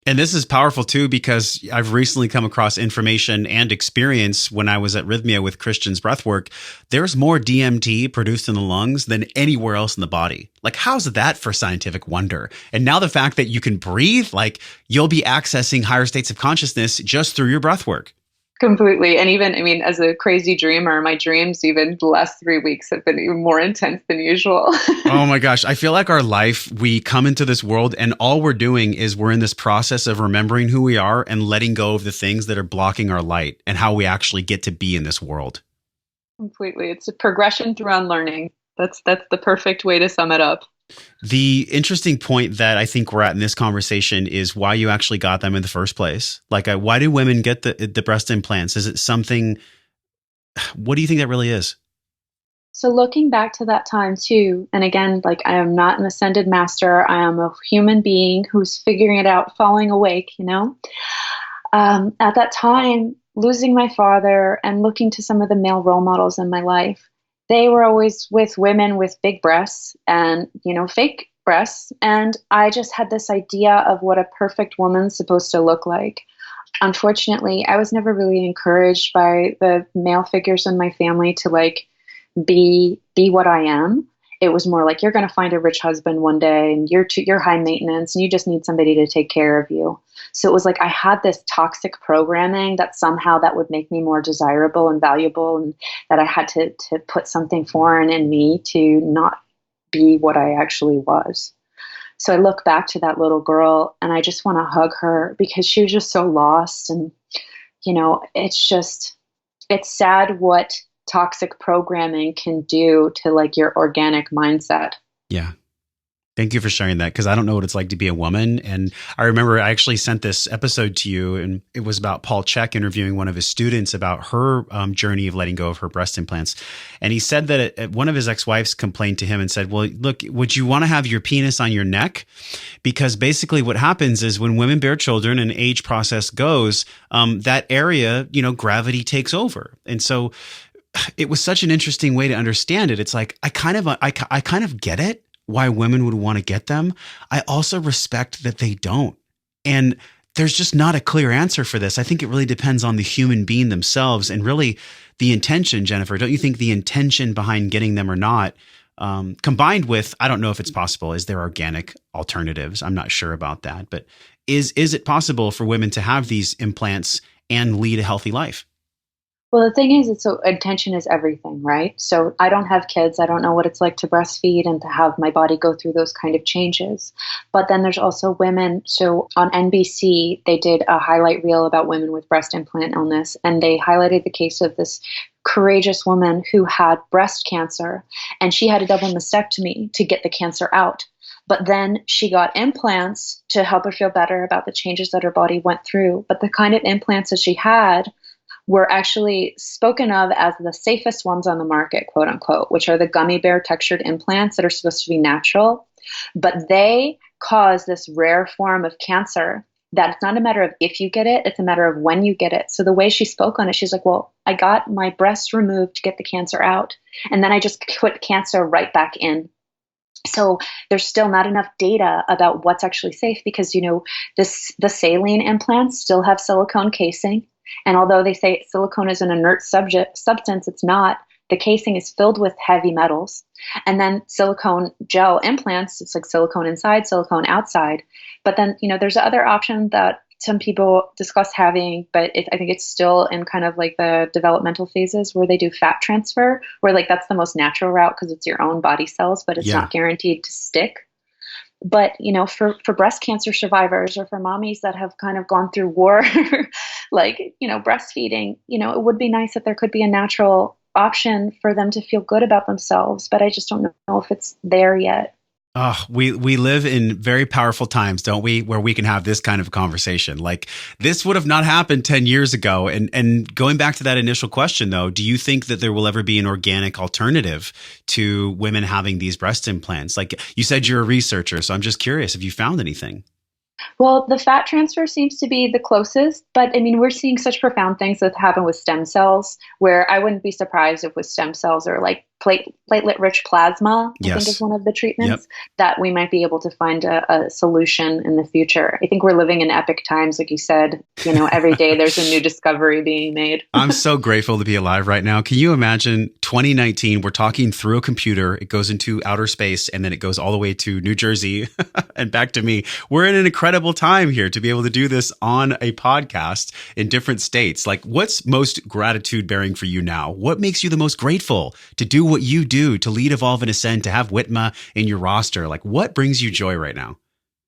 And this is powerful too, because I've recently come across information and experience when I was at Rhythmia with Christian's breathwork. There's more DMT produced in the lungs than anywhere else in the body. Like, how's that for scientific wonder? And now the fact that you can breathe, like you'll be accessing higher states of consciousness just through your breathwork. Completely. And even, as a crazy dreamer, my dreams, even the last 3 weeks, have been even more intense than usual. Oh my gosh. I feel like our life, we come into this world and all we're doing is we're in this process of remembering who we are and letting go of the things that are blocking our light and how we actually get to be in this world. Completely. It's a progression through unlearning. That's the perfect way to sum it up. The interesting point that I think we're at in this conversation is why you actually got them in the first place. Like, why do women get the breast implants? Is it something, what do you think that really is? So looking back to that time too, and again, like I am not an ascended master. I am a human being who's figuring it out, falling awake, At that time, losing my father and looking to some of the male role models in my life, they were always with women with big breasts and, fake breasts. And I just had this idea of what a perfect woman's supposed to look like. Unfortunately, I was never really encouraged by the male figures in my family to be what I am. It was more like, you're going to find a rich husband one day and you're high maintenance and you just need somebody to take care of you. So it was like I had this toxic programming that somehow that would make me more desirable and valuable, and that I had to put something foreign in me to not be what I actually was. So I look back to that little girl and I just want to hug her because she was just so lost. And, it's sad what toxic programming can do to your organic mindset. Yeah. Thank you for sharing that, because I don't know what it's like to be a woman. And I remember I actually sent this episode to you, and it was about Paul Chek interviewing one of his students about her journey of letting go of her breast implants. And he said that one of his ex-wives complained to him and said, well, look, would you want to have your penis on your neck? Because basically what happens is when women bear children and age process goes, that area, gravity takes over. And so it was such an interesting way to understand it. It's like, I kind of get it, why women would want to get them. I also respect that they don't. And there's just not a clear answer for this. I think it really depends on the human being themselves and really the intention, Jennifer. Don't you think the intention behind getting them or not, combined with, I don't know if it's possible, is there organic alternatives? I'm not sure about that. But is it possible for women to have these implants and lead a healthy life? Well, the thing is, so intention is everything, right? So I don't have kids. I don't know what it's like to breastfeed and to have my body go through those kind of changes. But then there's also women. So on NBC, they did a highlight reel about women with breast implant illness, and they highlighted the case of this courageous woman who had breast cancer, and she had a double mastectomy to get the cancer out. But then she got implants to help her feel better about the changes that her body went through. But the kind of implants that she had were actually spoken of as the safest ones on the market, quote unquote, which are the gummy bear textured implants that are supposed to be natural. But they cause this rare form of cancer that it's not a matter of if you get it, it's a matter of when you get it. So the way she spoke on it, she's like, well, I got my breast removed to get the cancer out, and then I just put cancer right back in. So there's still not enough data about what's actually safe because, the saline implants still have silicone casing. And although they say silicone is an inert substance, it's not. The casing is filled with heavy metals. And then silicone gel implants, it's like silicone inside, silicone outside. But then, there's the other option that some people discuss having, but I think it's still in kind of like the developmental phases where they do fat transfer, where like that's the most natural route because it's your own body cells, but it's not guaranteed to stick. But, for breast cancer survivors or for mommies that have kind of gone through war, like, breastfeeding, it would be nice if there could be a natural option for them to feel good about themselves. But I just don't know if it's there yet. Oh, we live in very powerful times, don't we? Where we can have this kind of conversation. Like this would have not happened 10 years ago. And going back to that initial question, though, do you think that there will ever be an organic alternative to women having these breast implants? Like you said, you're a researcher, so I'm just curious, have you found anything? Well, the fat transfer seems to be the closest, but I mean, we're seeing such profound things that happen with stem cells where I wouldn't be surprised if with stem cells or like platelet-rich plasma, I think is one of the treatments, that we might be able to find a solution in the future. I think we're living in epic times, like you said, every day there's a new discovery being made. I'm so grateful to be alive right now. Can you imagine 2019, we're talking through a computer, it goes into outer space, and then it goes all the way to New Jersey and back to me. We're in an incredible time here to be able to do this on a podcast in different states. Like what's most gratitude bearing for you now? What makes you the most grateful to do what you do, to lead, evolve, and ascend, to have WITMA in your roster? Like what brings you joy right now?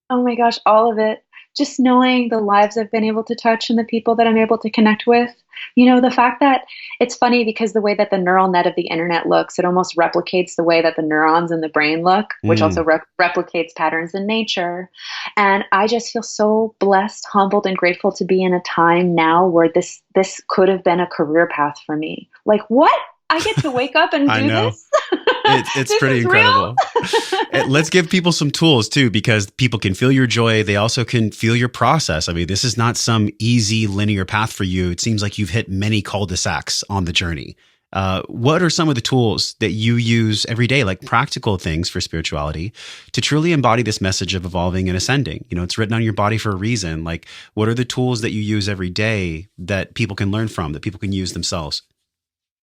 Oh my gosh, all of it. Just knowing the lives I've been able to touch and the people that I'm able to connect with. The fact that it's funny because the way that the neural net of the internet looks, it almost replicates the way that the neurons in the brain look, which also replicates patterns in nature. And I just feel so blessed, humbled, and grateful to be in a time now where this could have been a career path for me. Like what? I get to wake up and do this? It's pretty incredible. Let's give people some tools too, because people can feel your joy. They also can feel your process. I mean, this is not some easy linear path for you. It seems like you've hit many cul-de-sacs on the journey. What are some of the tools that you use every day, like practical things for spirituality, to truly embody this message of evolving and ascending? It's written on your body for a reason. Like, what are the tools that you use every day that people can learn from, that people can use themselves?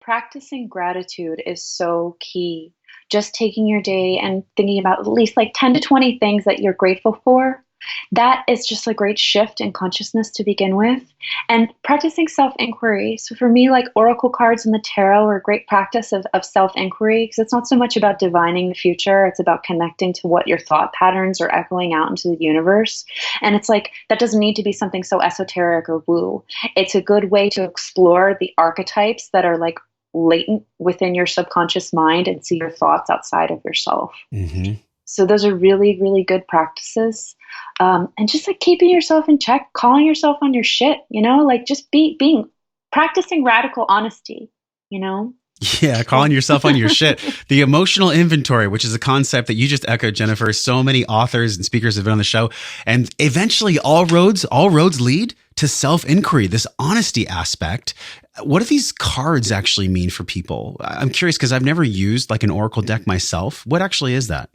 Practicing gratitude is so key. Just taking your day and thinking about at least like 10 to 20 things that you're grateful for. That is just a great shift in consciousness to begin with. And practicing self-inquiry. So for me, like oracle cards and the tarot are a great practice of self-inquiry because it's not so much about divining the future. It's about connecting to what your thought patterns are echoing out into the universe. And it's like, that doesn't need to be something so esoteric or woo. It's a good way to explore the archetypes that are like latent within your subconscious mind and see your thoughts outside of yourself. Mm-hmm. So those are really, really good practices. And just like keeping yourself in check, calling yourself on your shit, like just practicing radical honesty, Yeah, calling yourself on your shit. The emotional inventory, which is a concept that you just echoed, Jennifer. So many authors and speakers have been on the show. And eventually all roads lead to self-inquiry, this honesty aspect. What do these cards actually mean for people? I'm curious because I've never used like an oracle deck myself. What actually is that?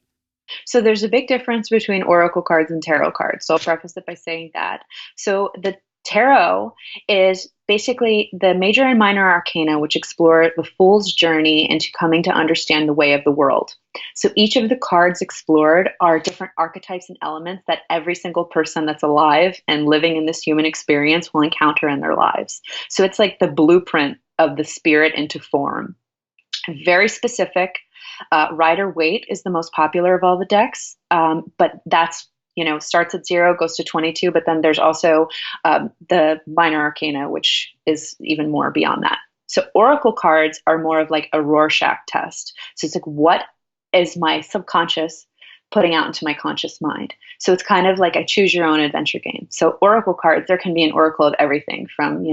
So there's a big difference between oracle cards and tarot cards. So I'll preface it by saying that. So the Tarot is basically the major and minor arcana, which explore the fool's journey into coming to understand the way of the world. So each of the cards explored are different archetypes and elements that every single person that's alive and living in this human experience will encounter in their lives. So it's like the blueprint of the spirit into form. Very specific. Rider-Waite is the most popular of all the decks, but that's starts at 0, goes to 22, but then there's also the minor arcana, which is even more beyond that. So oracle cards are more of like a Rorschach test. So it's like, what is my subconscious putting out into my conscious mind? So it's kind of like a choose your own adventure game. So oracle cards, there can be an oracle of everything from,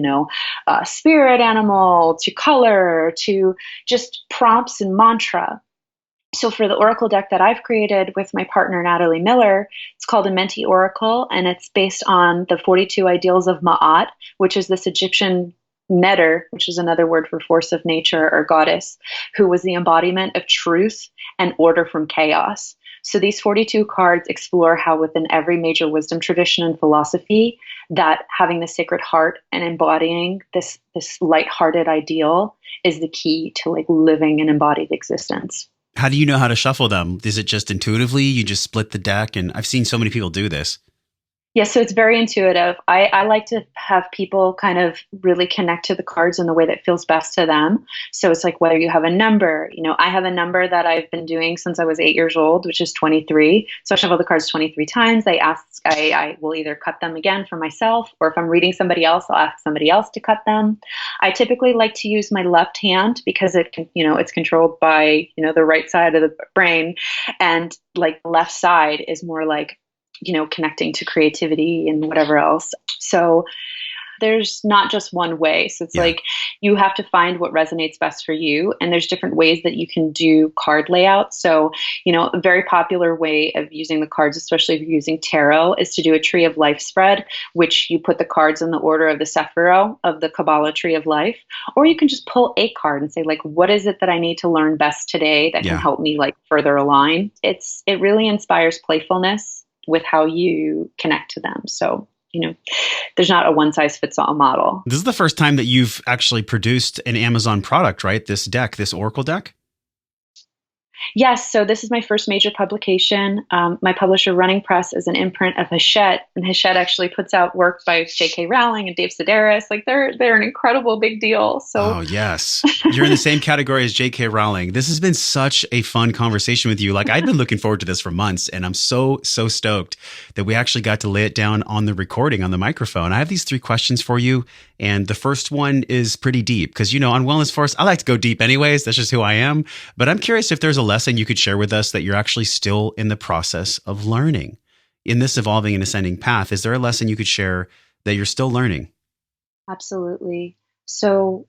spirit animal to color to just prompts and mantra. So for the oracle deck that I've created with my partner, Natalie Miller, it's called a Menti Oracle, and it's based on the 42 ideals of Ma'at, which is this Egyptian Neter, which is another word for force of nature or goddess, who was the embodiment of truth and order from chaos. So these 42 cards explore how within every major wisdom tradition and philosophy that having the sacred heart and embodying this lighthearted ideal is the key to like living an embodied existence. How do you know how to shuffle them? Is it just intuitively? You just split the deck? And I've seen so many people do this. Yeah, so it's very intuitive. I like to have people kind of really connect to the cards in the way that feels best to them. So it's like whether you have a number, I have a number that I've been doing since I was 8 years old, which is 23. So I shuffle the cards 23 times. I will either cut them again for myself, or if I'm reading somebody else, I'll ask somebody else to cut them. I typically like to use my left hand because it can, it's controlled by, the right side of the brain, and like the left side is more like, connecting to creativity and whatever else. So there's not just one way. So it's like you have to find what resonates best for you. And there's different ways that you can do card layout. So, a very popular way of using the cards, especially if you're using tarot, is to do a tree of life spread, which you put the cards in the order of the Sephiro of the Kabbalah tree of life. Or you can just pull a card and say, like, what is it that I need to learn best today that can help me like further align? It really inspires playfulness with how you connect to them. So, there's not a one size fits all model. This is the first time that you've actually produced an Amazon product, right? This deck, this Oracle deck? Yes. So this is my first major publication. My publisher, Running Press, is an imprint of Hachette, and Hachette actually puts out work by J.K. Rowling and Dave Sedaris. Like they're an incredible big deal. So, oh yes, you're in the same category as J.K. Rowling. This has been such a fun conversation with you. Like I've been looking forward to this for months, and I'm so stoked that we actually got to lay it down on the recording on the microphone. I have these 3 questions for you, and the first one is pretty deep because on Wellness Force, I like to go deep anyways. That's just who I am. But I'm curious if there's a lesson you could share with us that you're actually still in the process of learning in this evolving and ascending path. Is there a lesson you could share that you're still learning? Absolutely. So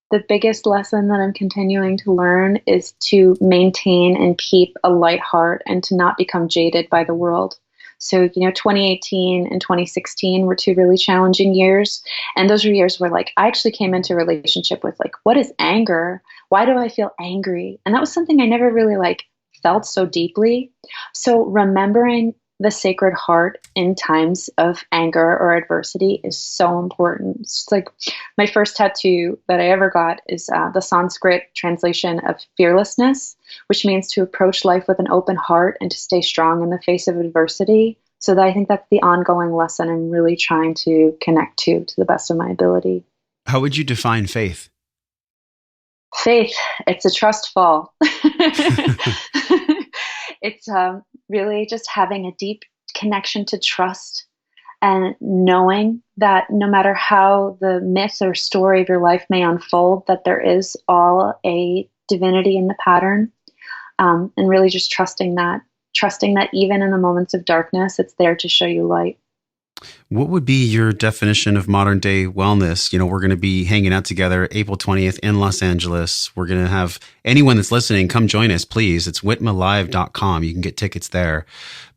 the biggest lesson that I'm continuing to learn is to maintain and keep a light heart and to not become jaded by the world. So, 2018 and 2016 were 2 really challenging years. And those were years where I actually came into a relationship with what is anger? Why do I feel angry? And that was something I never really felt so deeply. So remembering the sacred heart in times of anger or adversity is so important. It's my first tattoo that I ever got is the Sanskrit translation of fearlessness, which means to approach life with an open heart and to stay strong in the face of adversity. So I think that's the ongoing lesson I'm really trying to connect to the best of my ability. How would you define faith? Faith, it's a trust fall. It's really just having a deep connection to trust and knowing that no matter how the myth or story of your life may unfold, that there is all a divinity in the pattern, and really just trusting that even in the moments of darkness, it's there to show you light. What would be your definition of modern day wellness? We're going to be hanging out together April 20th in Los Angeles. We're going to have anyone that's listening, come join us, please. It's whitmalive.com. You can get tickets there.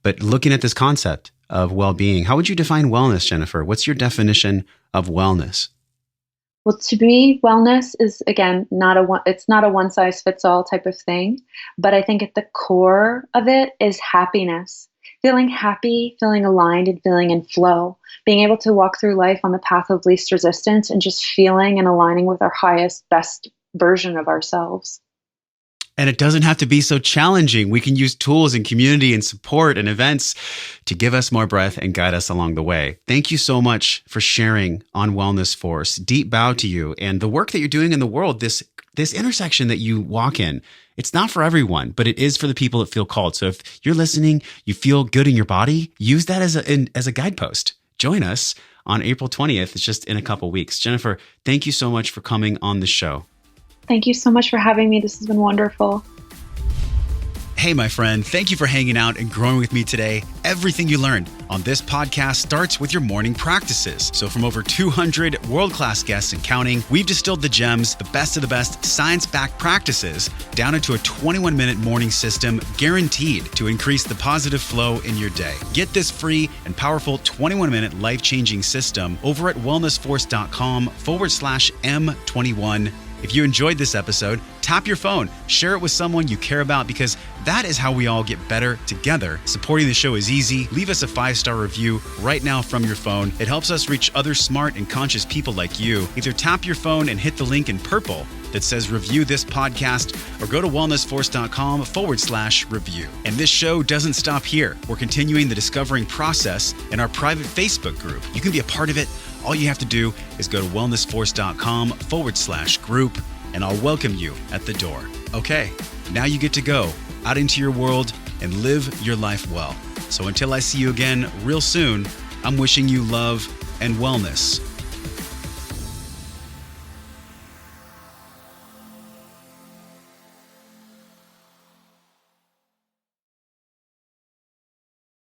But looking at this concept of well-being, how would you define wellness, Jennifer? What's your definition of wellness? Well, to me, wellness is, again, it's not a one size fits all type of thing. But I think at the core of it is happiness. Feeling happy, feeling aligned, and feeling in flow. being able to walk through life on the path of least resistance and just feeling and aligning with our highest, best version of ourselves. And it doesn't have to be so challenging. We can use tools and community and support and events to give us more breath and guide us along the way. Thank you so much for sharing on Wellness Force. Deep bow to you and the work that you're doing in the world, this intersection that you walk in. It's not for everyone, but it is for the people that feel called. So if you're listening, you feel good in your body, use that as a guidepost. Join us on April 20th. It's just in a couple weeks. Jennifer, thank you so much for coming on the show. Thank you so much for having me. This has been wonderful. Hey, my friend, thank you for hanging out and growing with me today. Everything you learned on this podcast starts with your morning practices. So from over 200 world-class guests and counting, we've distilled the gems, the best of the best science-backed practices down into a 21-minute morning system guaranteed to increase the positive flow in your day. Get this free and powerful 21-minute life-changing system over at wellnessforce.com/M21. If you enjoyed this episode, tap your phone, share it with someone you care about, because that is how we all get better together. Supporting the show is easy. Leave us a 5-star review right now from your phone. It helps us reach other smart and conscious people like you. Either tap your phone and hit the link in purple that says review this podcast, or go to wellnessforce.com/review. And this show doesn't stop here. We're continuing the discovering process in our private Facebook group. You can be a part of it. All you have to do is go to wellnessforce.com/group, and I'll welcome you at the door. Okay, now you get to go out into your world and live your life well. So until I see you again real soon, I'm wishing you love and wellness